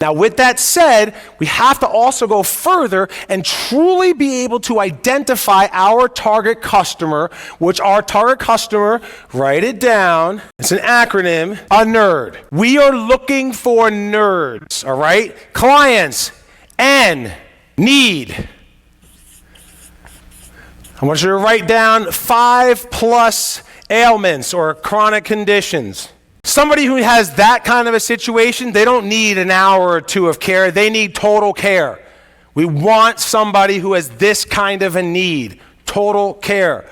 Now, with that said, we have to also go further and truly be able to identify our target customer, which our target customer, write it down, it's an acronym, a N.E.R.D. We are looking for N.E.R.Ds, all right? Clients, N, need. I want you to write down 5+ ailments or chronic conditions. Somebody who has that kind of a situation, they don't need an hour or two of care. They need total care. We want somebody who has this kind of a need, total care.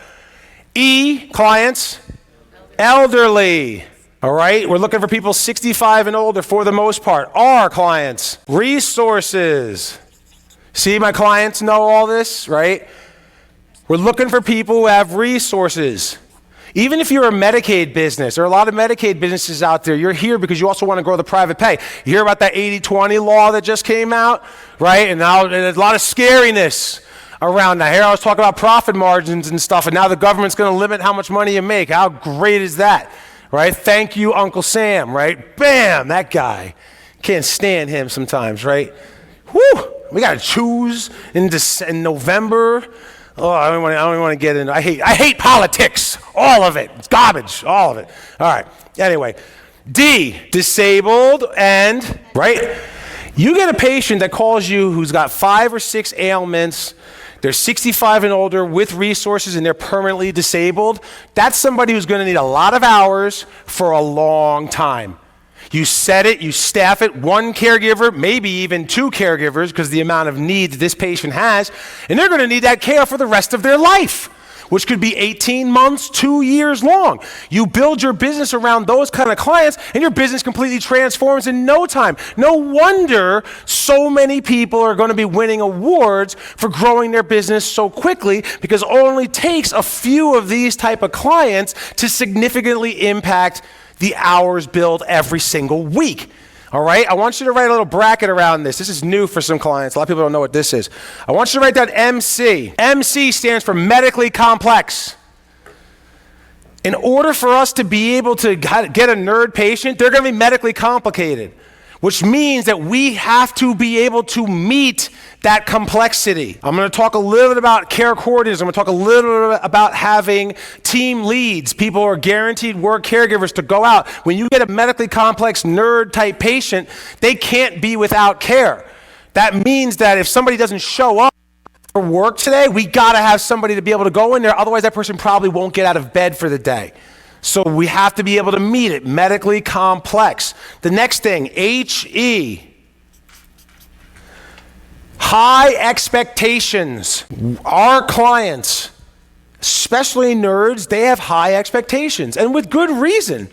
E, clients, elderly. All right, we're looking for people 65 and older for the most part. R, clients, resources. See, my clients know all this, right? We're looking for people who have resources. Even if you're a Medicaid business, there are a lot of Medicaid businesses out there, you're here because you also want to grow the private pay. You hear about that 80-20 law that just came out, right? And now there's a lot of scariness around that. Here I was talking about profit margins and stuff, and now the government's going to limit how much money you make. How great is that, right? Thank you, Uncle Sam, right? Bam, that guy. Can't stand him sometimes, right? Whew, we got to choose in November. Oh, I don't even want to get into. I hate politics. All of it. It's garbage. All of it. All right. Anyway, D, disabled and, right? You get a patient that calls you who's got 5 or 6 ailments. They're 65 and older with resources and they're permanently disabled. That's somebody who's going to need a lot of hours for a long time. You set it, you staff it, 1 caregiver, maybe even 2 caregivers because the amount of needs this patient has, and they're going to need that care for the rest of their life, which could be 18 months, 2 years long. You build your business around those kind of clients and your business completely transforms in no time. No wonder so many people are going to be winning awards for growing their business so quickly because it only takes a few of these type of clients to significantly impact the hours billed every single week. All right, I want you to write a little bracket around this. This is new for some clients. A lot of people don't know what this is. I want you to write down MC. MC stands for medically complex. In order for us to be able to get a N.E.R.D patient, they're going to be medically complicated, which means that we have to be able to meet that complexity. I'm going to talk a little bit about care coordinators. I'm going to talk a little bit about having team leads. People are guaranteed work caregivers to go out. When you get a medically complex N.E.R.D type patient, they can't be without care. That means that if somebody doesn't show up for work today, we got to have somebody to be able to go in there. Otherwise, that person probably won't get out of bed for the day. So we have to be able to meet it, medically complex. The next thing, HE. High expectations. Our clients, especially N.E.R.Ds, they have high expectations, and with good reason.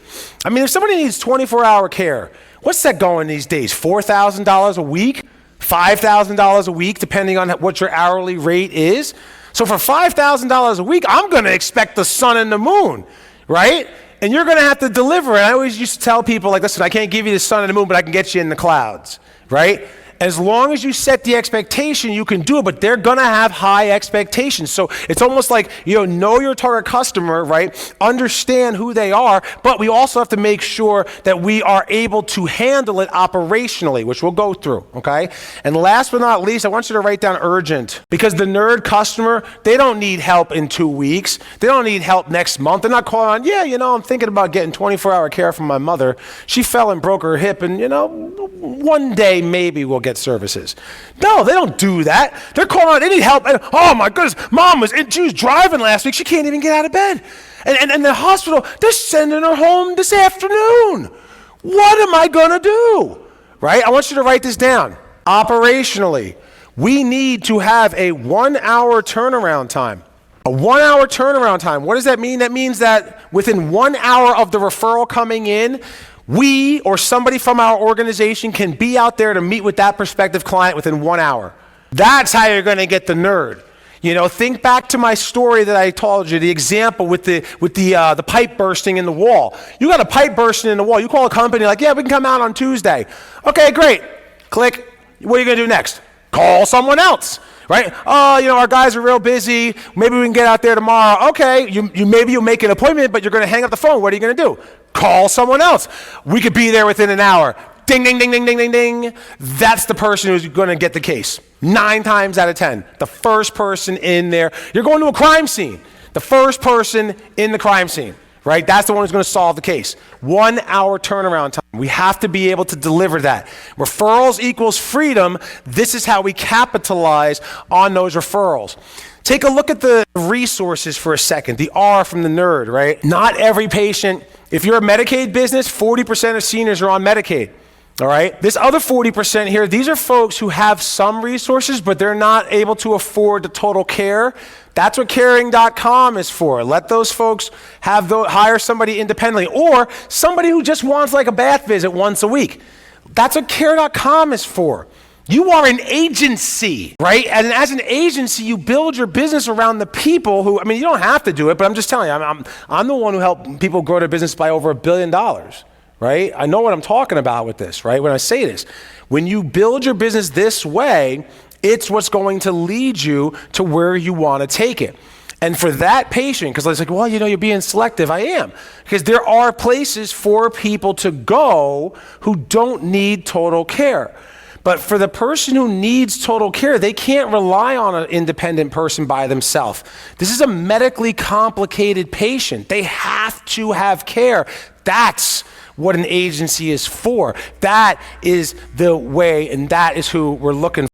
I mean, if somebody needs 24-hour care, what's that going these days? $4,000 a week? $5,000 a week, depending on what your hourly rate is? So for $5,000 a week, I'm going to expect the sun and the moon, right? And you're going to have to deliver. And I always used to tell people, like, listen, I can't give you the sun and the moon, but I can get you in the clouds, right? As long as you set the expectation, you can do it, but they're going to have high expectations. So it's almost like, know your target customer, right? Understand who they are, but we also have to make sure that we are able to handle it operationally, which we'll go through, okay? And last but not least, I want you to write down urgent, because the N.E.R.D customer, they don't need help in 2 weeks. They don't need help next month. They're not calling on, I'm thinking about getting 24-hour care from my mother. She fell and broke her hip, and, one day maybe we'll get services. No, they don't do that. They're calling out, they need help. And, oh my goodness, she was driving last week. She can't even get out of bed. And the hospital, they're sending her home this afternoon. What am I going to do? Right? I want you to write this down. Operationally, we need to have a 1-hour turnaround time. A 1-hour turnaround time. What does that mean? That means that within 1 hour of the referral coming in, we or somebody from our organization can be out there to meet with that prospective client within 1 hour. That's how you're going to get the N.E.R.D. Think back to my story that I told you, the example with the pipe bursting in the wall. You got a pipe bursting in the wall. You call a company like, yeah, we can come out on Tuesday. Okay, great. Click. What are you going to do next? Call someone else. Right? Oh, our guys are real busy. Maybe we can get out there tomorrow. Okay, maybe you'll make an appointment, but you're going to hang up the phone. What are you going to do? Call someone else. We could be there within an hour. ding, ding, ding, ding, ding, ding, ding. That's the person who's going to get the case. 9 times out of 10. The first person in there. You're going to a crime scene. The first person in the crime scene, right? That's the one who's going to solve the case. 1 hour turnaround time. We have to be able to deliver that. Referrals equals freedom. This is how we capitalize on those referrals. Take a look at the resources for a second. The R from the N.E.R.D, right? Not every patient, if you're a Medicaid business, 40% of seniors are on Medicaid. All right. This other 40% here, these are folks who have some resources, but they're not able to afford the total care. That's what caring.com is for. Let those folks hire somebody independently, or somebody who just wants like a bath visit once a week. That's what care.com is for. You are an agency, right? And as an agency, you build your business around the people who, I mean, you don't have to do it, but I'm just telling you, I'm the one who helped people grow their business by over $1 billion. Right? I know what I'm talking about with this, right? When I say this, when you build your business this way, it's what's going to lead you to where you want to take it. And for that patient, because I was like, well, you know, you're being selective. I am. Because there are places for people to go who don't need total care. But for the person who needs total care, they can't rely on an independent person by themselves. This is a medically complicated patient. They have to have care. That's what an agency is for. That is the way, and that is who we're looking for.